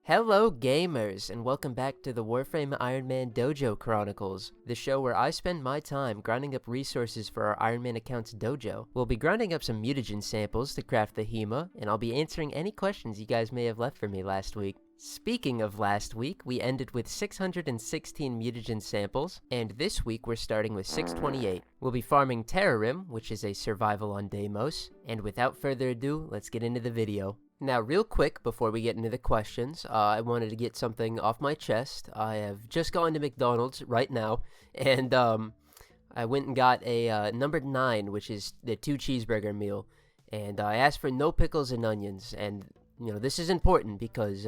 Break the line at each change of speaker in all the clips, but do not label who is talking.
Hello gamers, and welcome back to the Warframe Iron Man Dojo Chronicles, the show where I spend my time grinding up resources for our Iron Man account's dojo. We'll be grinding up some mutagen samples to craft the Hema, and I'll be answering any questions you guys may have left for me last week. Speaking of last week, we ended with 616 mutagen samples, and this week we're starting with 628. We'll be farming Terrarim, which is a survival on Deimos, and without further ado, let's get into the video. Now, real quick, before we get into the questions, I wanted to get something off my chest. I have just gone to McDonald's right now, and I went and got a number 9, which is the 2 cheeseburger meal, and I asked for no pickles and onions, and, this is important because,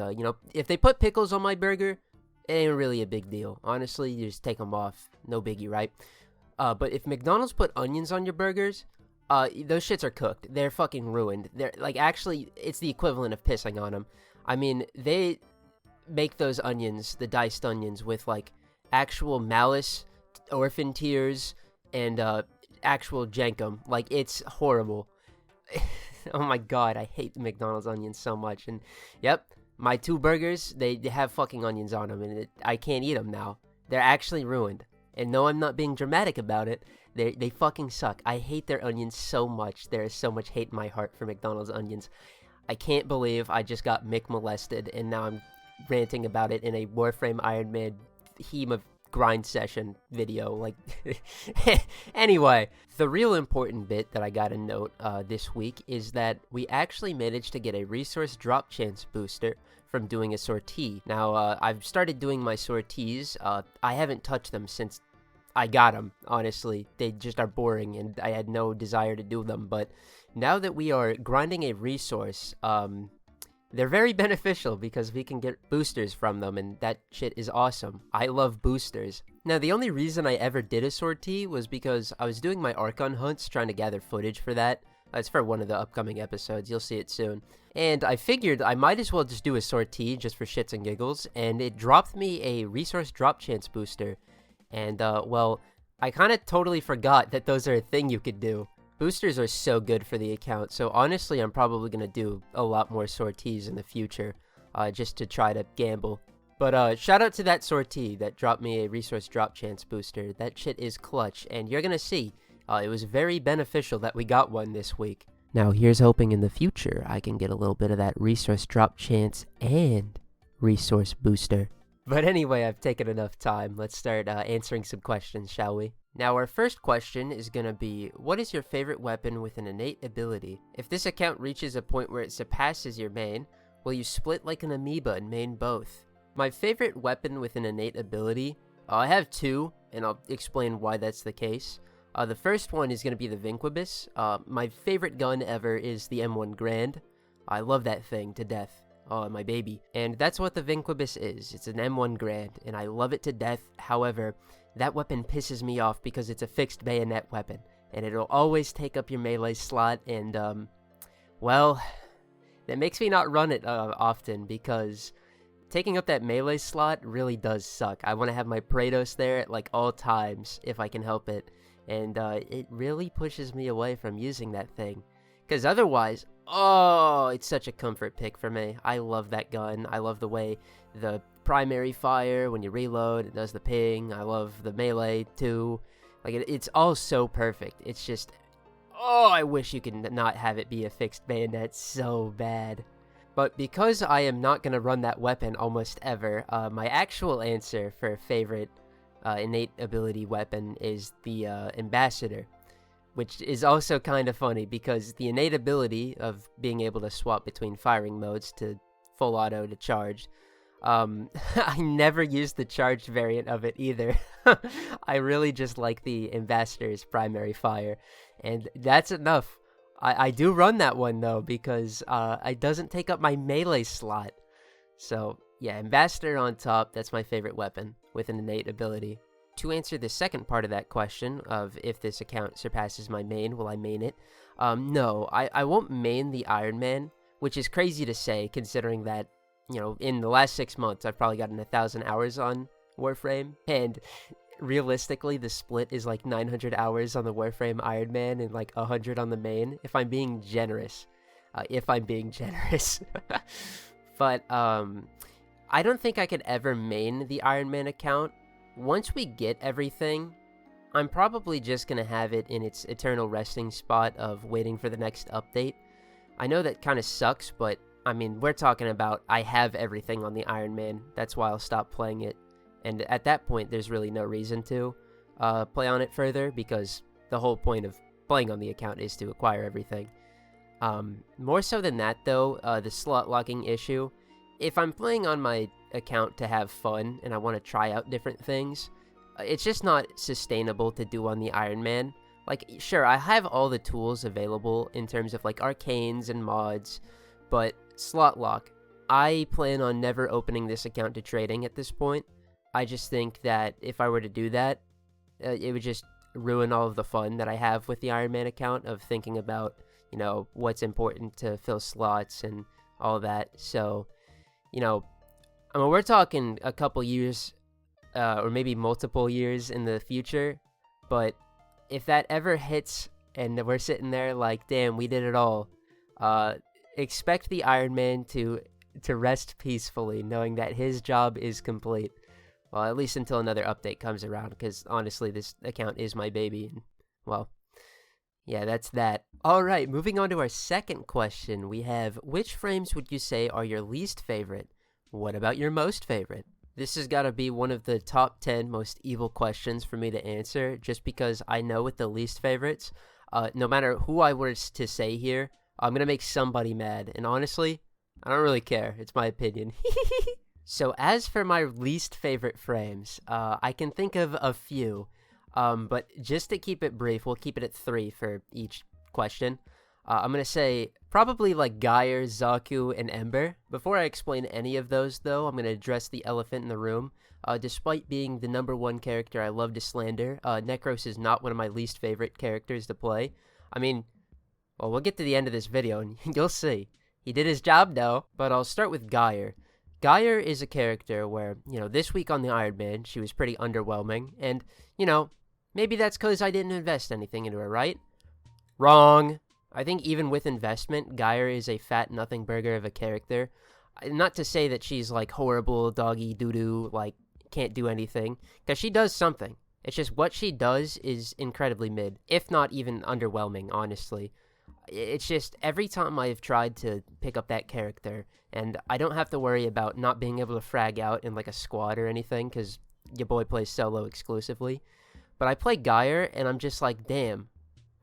if they put pickles on my burger, it ain't really a big deal. Honestly, you just take them off, no biggie, right? But if McDonald's put onions on your burgers, those shits are cooked. They're fucking ruined. They're, actually, it's the equivalent of pissing on them. I mean, they make those onions, the diced onions, with, actual malice, orphan tears, and, actual jankum. It's horrible. Oh my god, I hate the McDonald's onions so much. And, yep, my 2 burgers, they have fucking onions on them, and I can't eat them now. They're actually ruined. And no, I'm not being dramatic about it. They fucking suck. I hate their onions so much. There is so much hate in my heart for McDonald's onions. I can't believe I just got Mick molested, and now I'm ranting about it in a Warframe Iron Man Hema grind session video. Anyway, the real important bit that I gotta note this week is that we actually managed to get a resource drop chance booster from doing a sortie. Now, I've started doing my sorties. I haven't touched them since I got them, honestly. They just are boring, and I had no desire to do them, but now that we are grinding a resource, they're very beneficial because we can get boosters from them, and that shit is awesome. I love boosters. Now, the only reason I ever did a sortie was because I was doing my archon hunts, trying to gather footage for that. It's for one of the upcoming episodes, you'll see it soon. And I figured I might as well just do a sortie just for shits and giggles, and it dropped me a resource drop chance booster. And, well, I kind of totally forgot that those are a thing you could do. Boosters are so good for the account, so honestly, I'm probably going to do a lot more sorties in the future, just to try to gamble. But, shout out to that sortie that dropped me a resource drop chance booster. That shit is clutch, and you're going to see, it was very beneficial that we got one this week. Now, here's hoping in the future I can get a little bit of that resource drop chance and resource booster. But anyway, I've taken enough time. Let's start answering some questions, shall we? Now, our first question is going to be, what is your favorite weapon with an innate ability? If this account reaches a point where it surpasses your main, will you split like an amoeba and main both? My favorite weapon with an innate ability, I have 2, and I'll explain why that's the case. The first one is going to be the Vinquibus. My favorite gun ever is the M1 Grand. I love that thing to death. Oh, my baby. And that's what the Vinquibus is. It's an M1 Grand, and I love it to death. However, that weapon pisses me off because it's a fixed bayonet weapon, and it'll always take up your melee slot, and, well, that makes me not run it often because taking up that melee slot really does suck. I want to have my Praetos there at, all times if I can help it, and it really pushes me away from using that thing. Because otherwise, oh, it's such a comfort pick for me. I love that gun. I love the way the primary fire, when you reload, it does the ping. I love the melee, too. It's all so perfect. It's just, oh, I wish you could not have it be a fixed bayonet so bad. But because I am not going to run that weapon almost ever, my actual answer for favorite innate ability weapon is the Ambassador. Which is also kind of funny because the innate ability of being able to swap between firing modes to full auto to charged, I never used the charged variant of it either. I really just like the Ambassador's primary fire, and that's enough. I do run that one though because it doesn't take up my melee slot. So yeah, Ambassador on top, that's my favorite weapon with an innate ability. To answer the second part of that question of if this account surpasses my main, will I main it? No, I won't main the Iron Man, which is crazy to say considering that, in the last 6 months, I've probably gotten 1,000 hours on Warframe, and realistically, the split is 900 hours on the Warframe Iron Man and 100 on the main, if I'm being generous. But, I don't think I could ever main the Iron Man account. Once we get everything, I'm probably just gonna have it in its eternal resting spot of waiting for the next update. I know that kind of sucks, but I mean, we're talking about I have everything on the Iron Man. That's why I'll stop playing it. And at that point, there's really no reason to play on it further, because the whole point of playing on the account is to acquire everything. More so than that, though, the slot locking issue. If I'm playing on my account to have fun and I want to try out different things, it's just not sustainable to do on the Iron Man. Like, sure, I have all the tools available in terms of, like, arcanes and mods, but slot lock, I plan on never opening this account to trading at this point. I just think that if I were to do that, it would just ruin all of the fun that I have with the Iron Man account of thinking about, you know, what's important to fill slots and all that. So, you know, I mean, we're talking a couple years, or maybe multiple years in the future, but if that ever hits and we're sitting there like, damn, we did it all, expect the Iron Man to rest peacefully, knowing that his job is complete. Well, at least until another update comes around, because honestly, this account is my baby. And, well, yeah, that's that. Alright, moving on to our second question, we have, which frames would you say are your least favorite? What about your most favorite? This has got to be one of the top 10 most evil questions for me to answer, just because I know with the least favorites, no matter who I were to say here, I'm going to make somebody mad. And honestly, I don't really care. It's my opinion. So as for my least favorite frames, I can think of a few, but just to keep it brief, we'll keep it at 3 for each question. I'm going to say probably like Geyer, Zaku, and Ember. Before I explain any of those, though, I'm going to address the elephant in the room. Despite being the #1 character I love to slander, Necros is not one of my least favorite characters to play. I mean, well, we'll get to the end of this video and you'll see. He did his job, though. But I'll start with Geyer. Geyer is a character where, you know, this week on the Iron Man, she was pretty underwhelming. And, you know, maybe that's because I didn't invest anything into her, right? Wrong. I think even with investment, Geyer is a fat nothing burger of a character. Not to say that she's, like, horrible, doggy, doo-doo, like, can't do anything. Because she does something. It's just what she does is incredibly mid. If not even underwhelming, honestly. It's just every time I've tried to pick up that character, and I don't have to worry about not being able to frag out in, like, a squad or anything, because your boy plays solo exclusively. But I play Geyer, and I'm just like, damn.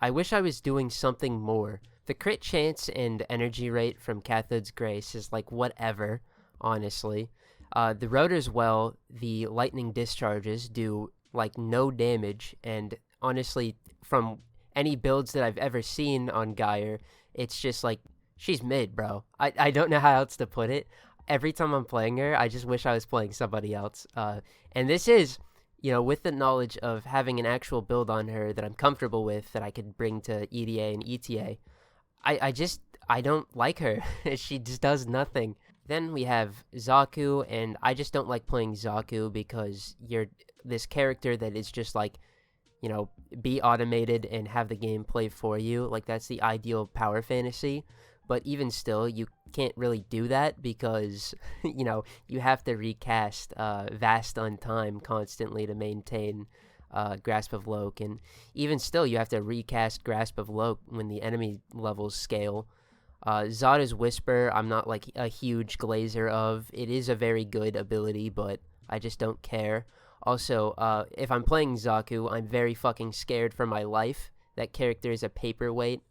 I wish I was doing something more. The crit chance and energy rate from Cathode's Grace is like whatever, honestly. The rotors, well, the lightning discharges do like no damage, and honestly, from any builds that I've ever seen on Geyer, it's just like, she's mid, bro. I don't know how else to put it. Every time I'm playing her, I just wish I was playing somebody else. And this is, you know, with the knowledge of having an actual build on her that I'm comfortable with, that I could bring to EDA and ETA, I don't like her. She just does nothing. Then we have Zaku, and I just don't like playing Zaku because you're this character that is just like, you know, be automated and have the game play for you. Like, that's the ideal power fantasy. But even still, you can't really do that because, you know, you have to recast Vast Untime constantly to maintain Grasp of Loke. And even still, you have to recast Grasp of Loke when the enemy levels scale. Zada's Whisper, I'm not like a huge glazer of. It is a very good ability, but I just don't care. Also, if I'm playing Zaku, I'm very fucking scared for my life. That character is a paperweight.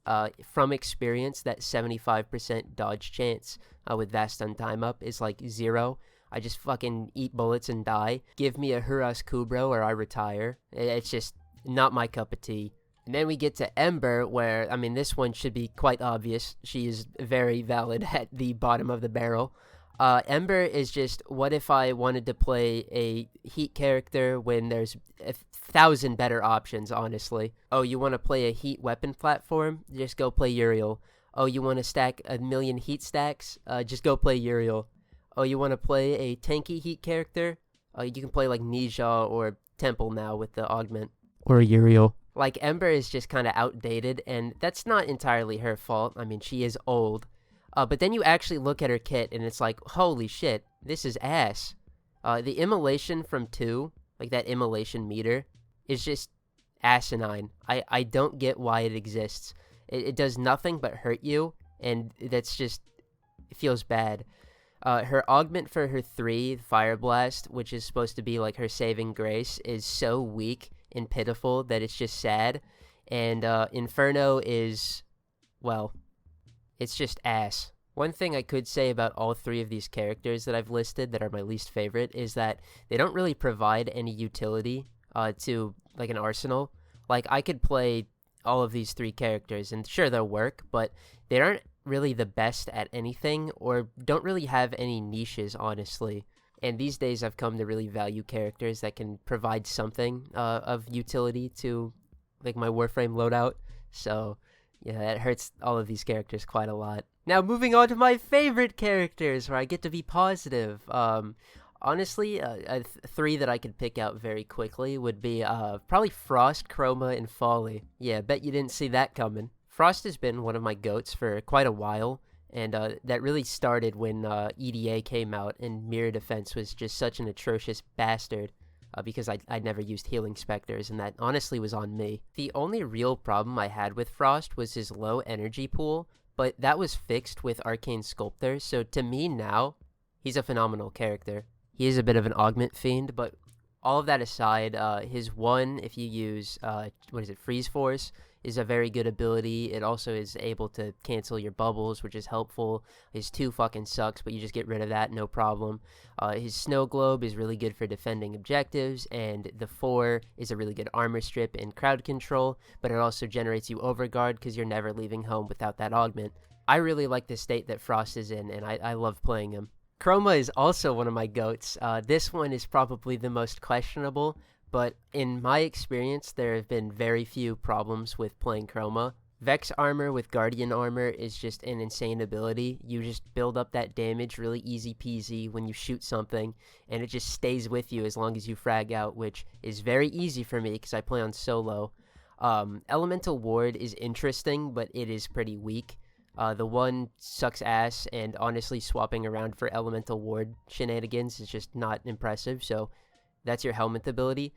From experience, that 75% dodge chance with Vast Untime up is like 0. I just fucking eat bullets and die. Give me a Huras Kubro or I retire. It's just not my cup of tea. And then we get to Ember, where, I mean, this one should be quite obvious. She is very valid at the bottom of the barrel. Ember is just, what if I wanted to play a heat character when there's 1,000 better options, honestly. Oh, you want to play a heat weapon platform? Just go play Uriel. Oh, you want to stack 1,000,000 heat stacks? Just go play Uriel. Oh, you want to play a tanky heat character? You can play like Nija or Temple now with the augment. Or Uriel. Like, Ember is just kind of outdated, and that's not entirely her fault. I mean, she is old. But then you actually look at her kit, and it's like, holy shit, This is ass. The immolation from 2, like that immolation meter, is just asinine. I don't get why it exists. It does nothing but hurt you, and that's just, it feels bad. Her augment for her 3, Fire Blast, which is supposed to be like her saving grace, is so weak and pitiful that it's just sad. And Inferno is, well, it's just ass. One thing I could say about all 3 of these characters that I've listed that are my least favorite is that they don't really provide any utility to like an arsenal. Like, I could play all of these 3 characters and sure they'll work, but they aren't really the best at anything or don't really have any niches, honestly. And these days I've come to really value characters that can provide something of utility to like my Warframe loadout. So yeah, that hurts all of these characters quite a lot. Now moving on to my favorite characters where I get to be positive. Honestly, 3 that I could pick out very quickly would be probably Frost, Chroma, and Folly. Yeah, bet you didn't see that coming. Frost has been one of my goats for quite a while, and that really started when EDA came out, and Mirror Defense was just such an atrocious bastard because I never used Healing Specters, and that honestly was on me. The only real problem I had with Frost was his low energy pool, but that was fixed with Arcane Sculptor, so to me now, he's a phenomenal character. He is a bit of an augment fiend, but all of that aside, his 1, if you use, Freeze Force, is a very good ability. It also is able to cancel your bubbles, which is helpful. His 2 fucking sucks, but you just get rid of that, no problem. His Snow Globe is really good for defending objectives, and the 4 is a really good armor strip and crowd control, but it also generates you Overguard because you're never leaving home without that augment. I really like the state that Frost is in, and I love playing him. Chroma is also one of my goats. This one is probably the most questionable, but in my experience, there have been very few problems with playing Chroma. Vex Armor with Guardian Armor is just an insane ability. You just build up that damage really easy peasy when you shoot something, and it just stays with you as long as you frag out, which is very easy for me because I play on solo. Elemental Ward is interesting, but it is pretty weak. The 1 sucks ass, and honestly swapping around for Elemental Ward shenanigans is just not impressive, so that's your Helmet ability.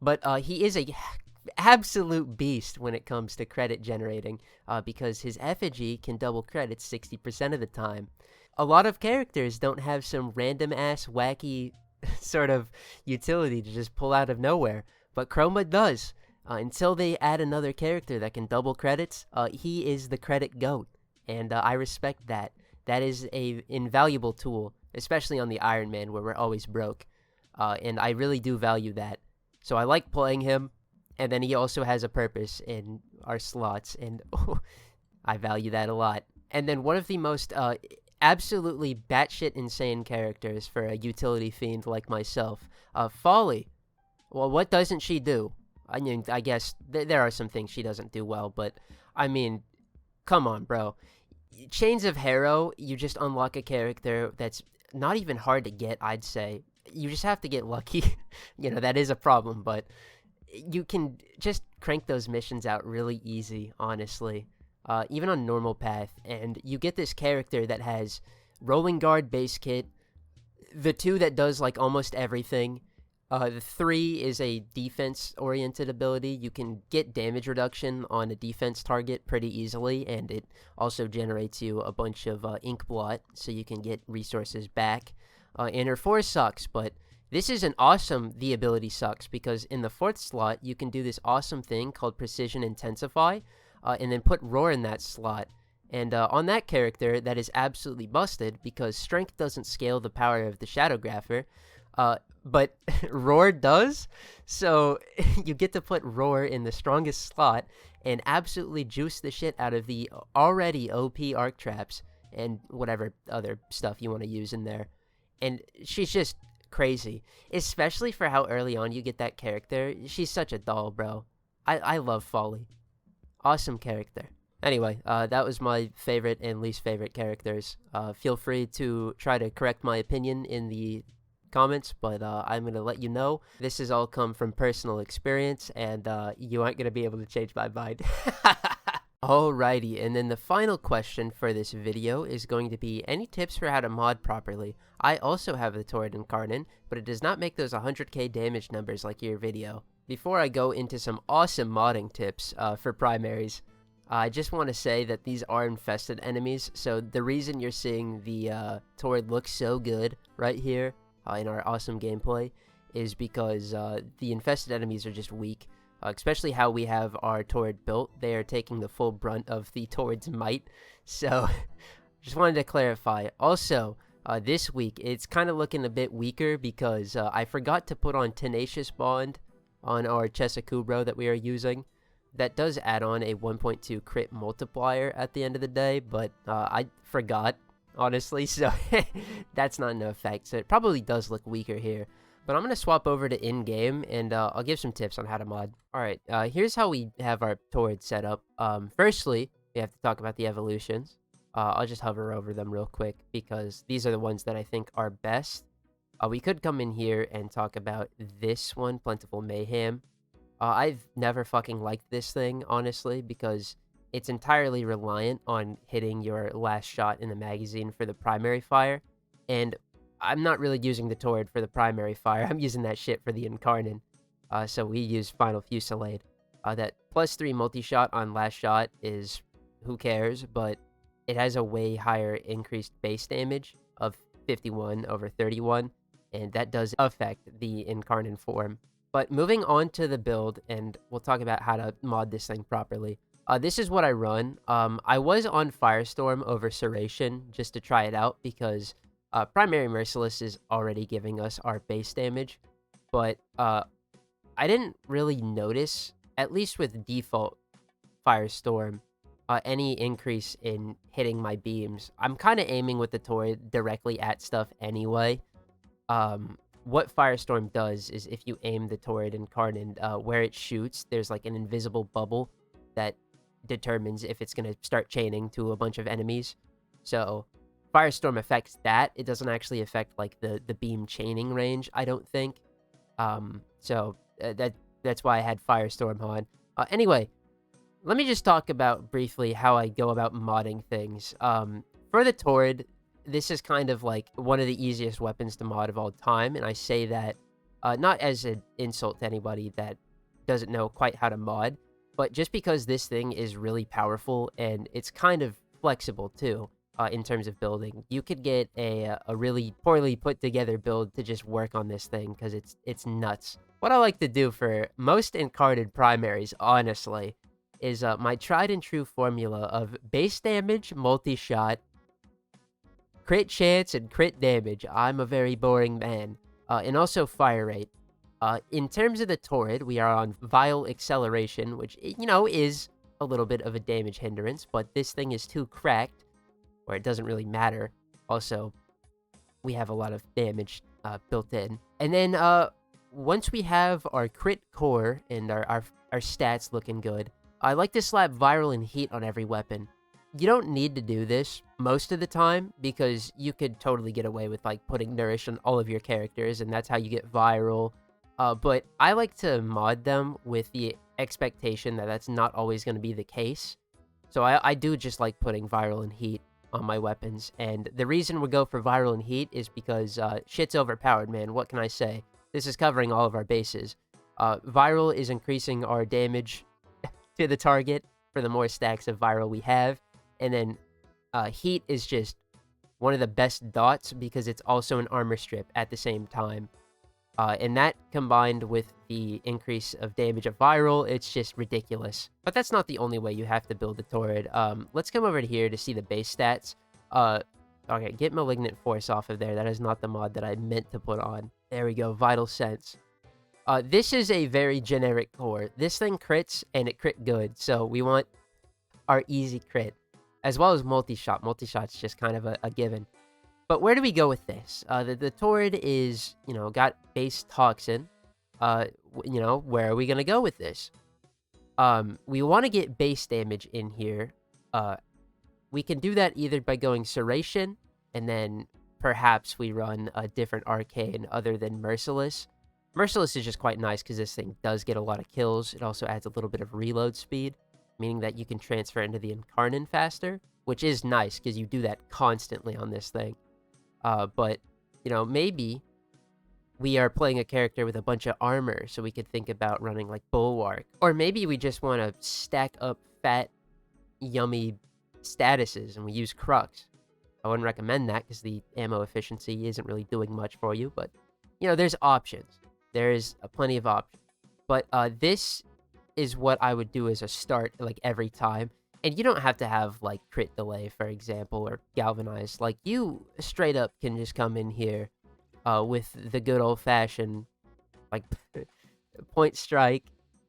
But he is a absolute beast when it comes to credit generating, because his effigy can double credits 60% of the time. A lot of characters don't have some random ass wacky sort of utility to just pull out of nowhere, but Chroma does. Until they add another character that can double credits, he is the credit goat. And I respect that. That is a invaluable tool, especially on the Iron Man where we're always broke. And I really do value that. So I like playing him, and then he also has a purpose in our slots, and I value that a lot. And then one of the most absolutely batshit insane characters for a utility fiend like myself, Folly. Well, what doesn't she do? I mean, I guess there are some things she doesn't do well, but I mean, come on, bro. Chains of Harrow, you just unlock a character that's not even hard to get, I'd say. You just have to get lucky. That is a problem, but you can just crank those missions out really easy, honestly. Even on normal path. And you get this character that has Rolling Guard base kit, the 2 that does like almost everything. The 3 is a defense-oriented ability. You can get damage reduction on a defense target pretty easily, and it also generates you a bunch of ink blot, so you can get resources back. And her 4 sucks, but this is an awesome the ability sucks, because in the 4th slot, you can do this awesome thing called Precision Intensify, and then put Roar in that slot. And on that character, that is absolutely busted, because Strength doesn't scale the power of the Shadowgrapher, but Roar does, so you get to put Roar in the strongest slot and absolutely juice the shit out of the already OP arc traps and whatever other stuff you want to use in there. And she's just crazy, especially for how early on you get that character. She's such a doll, bro. I love Folly. Awesome character. Anyway, that was my favorite and least favorite characters. Feel free to try to correct my opinion in the comments, but I'm going to let you know this has all come from personal experience, and you aren't going to be able to change my mind. Alrighty, and then the final question for this video is going to be any tips for how to mod properly. I also have the turret incarnate, but it does not make those 100k damage numbers like your video. Before I go into some awesome modding tips for primaries, I just want to say that these are infested enemies, so the reason you're seeing the turret look so good right here in our awesome gameplay is because the infested enemies are just weak. Especially how we have our turret built. They are taking the full brunt of the turret's might. So, just wanted to clarify. Also, this week, it's kind of looking a bit weaker because I forgot to put on Tenacious Bond on our Chesakubro that we are using. That does add on a 1.2 crit multiplier at the end of the day, but I forgot, honestly, so that's not in effect. So it probably does look weaker here. But I'm going to swap over to in-game, and I'll give some tips on how to mod. Alright, here's how we have our turret set up. Firstly, we have to talk about the evolutions. I'll just hover over them real quick, because these are the ones that I think are best. We could come in here and talk about this one, Plentiful Mayhem. I've never fucking liked this thing, honestly, because it's entirely reliant on hitting your last shot in the magazine for the primary fire, and I'm not really using the turret for the primary fire. I'm using that shit for the incarnate. So we use Final Fusillade. That +3 multi-shot on last shot is, who cares, but it has a way higher increased base damage of 51 over 31, and that does affect the incarnate form. But moving on to the build, and we'll talk about how to mod this thing properly. This is what I run. I was on Firestorm over Serration just to try it out because Primary Merciless is already giving us our base damage, but I didn't really notice, at least with default Firestorm, any increase in hitting my beams. I'm kind of aiming with the turret directly at stuff anyway. What Firestorm does is if you aim the turret incarnate, where it shoots, there's like an invisible bubble that determines if it's going to start chaining to a bunch of enemies. So Firestorm affects that. It doesn't actually affect like the beam chaining range, I don't think. So that's why I had Firestorm on. Anyway, let me just talk about briefly how I go about modding things. For the turret, this is kind of like one of the easiest weapons to mod of all time, and I say that not as an insult to anybody that doesn't know quite how to mod, but just because this thing is really powerful and it's kind of flexible too. In terms of building, you could get a really poorly put together build to just work on this thing because it's nuts. What I like to do for most incarnate primaries, honestly, is my tried and true formula of base damage, multi-shot, crit chance, and crit damage. I'm a very boring man. And also fire rate. In terms of the turret, we are on Vile Acceleration, which, you know, is a little bit of a damage hindrance, but this thing is too cracked where it doesn't really matter. Also, we have a lot of damage built in. And then once we have our crit core and our stats looking good, I like to slap viral and heat on every weapon. You don't need to do this most of the time because you could totally get away with like putting nourish on all of your characters, and that's how you get viral. But I like to mod them with the expectation that that's not always going to be the case. So I do just like putting viral and heat on my weapons, and the reason we go for viral and heat is because shit's overpowered, man. What can I say? This is covering all of our bases. Viral is increasing our damage to the target for the more stacks of viral we have, and then heat is just one of the best dots because it's also an armor strip at the same time. And that combined with the increase of damage of viral, it's just ridiculous. But that's not the only way you have to build a turret. Let's come over to here to see the base stats. Okay, get Malignant Force off of there. That is not the mod that I meant to put on. There we go, Vital Sense. This is a very generic core. This thing crits, and it crit good. So we want our easy crit, as well as multi-shot. Multi-shot's just kind of a given. But where do we go with this? The turret is, you know, got base toxin. You know, where are we going to go with this? We want to get base damage in here. We can do that either by going Serration, and then perhaps we run a different arcane other than Merciless. Merciless is just quite nice because this thing does get a lot of kills. It also adds a little bit of reload speed, meaning that you can transfer into the Incarnate faster, which is nice because you do that constantly on this thing. But, you know, maybe we are playing a character with a bunch of armor, so we could think about running like Bulwark. Or maybe we just want to stack up fat, yummy statuses and we use Crux. I wouldn't recommend that because the ammo efficiency isn't really doing much for you, but, you know, there's options. There's plenty of options. But this is what I would do as a start, like, every time. And you don't have to have, like, crit delay, for example, or galvanized. Like, you straight up can just come in here with the good old-fashioned, like, point strike,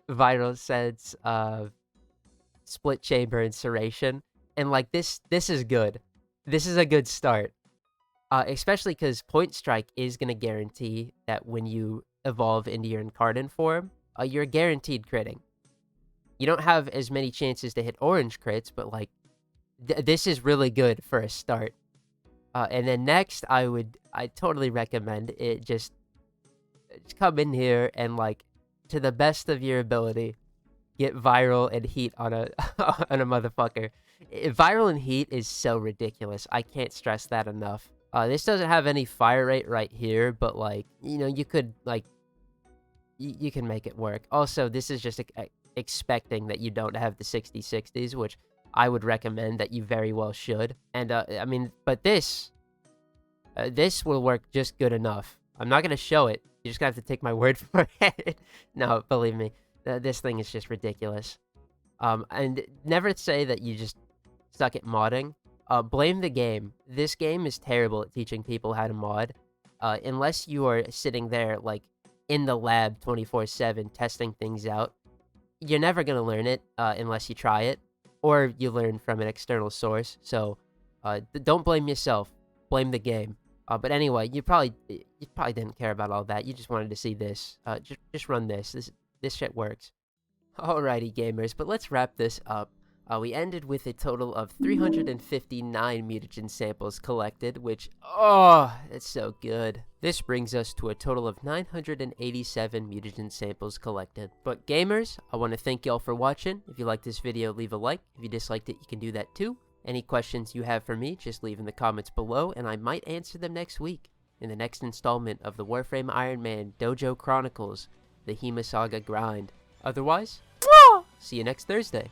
viral sense, split chamber insuration. And, like, this is good. This is a good start. Especially because point strike is going to guarantee that when you evolve into your Incarnate form, you're guaranteed critting. You don't have as many chances to hit orange crits, but, like, this is really good for a start. And then next, I totally recommend it. Just come in here and, like, to the best of your ability, get viral and heat on a on a motherfucker. Viral and heat is so ridiculous. I can't stress that enough. This doesn't have any fire rate right here, but, like, you know, you could, like, you can make it work. Also, this is just expecting that you don't have the 60/60s, which I would recommend that you very well should. And, I mean, but this will work just good enough. I'm not going to show it. You're just going to have to take my word for it. No, believe me. This thing is just ridiculous. And never say that you just suck at modding. Blame the game. This game is terrible at teaching people how to mod. Unless you are sitting there, like, in the lab 24/7 testing things out, you're never going to learn it unless you try it, or you learn from an external source. So don't blame yourself. Blame the game. But anyway, you probably didn't care about all that. You just wanted to see this. Just run this. This shit works. Alrighty, gamers, but let's wrap this up. We ended with a total of 359 mutagen samples collected, which, oh, it's so good. This brings us to a total of 987 mutagen samples collected. But gamers, I want to thank y'all for watching. If you liked this video, leave a like. If you disliked it, you can do that too. Any questions you have for me, just leave in the comments below, and I might answer them next week, in the next installment of the Warframe Iron Man Dojo Chronicles, the Hema Saga grind. Otherwise, see you next Thursday.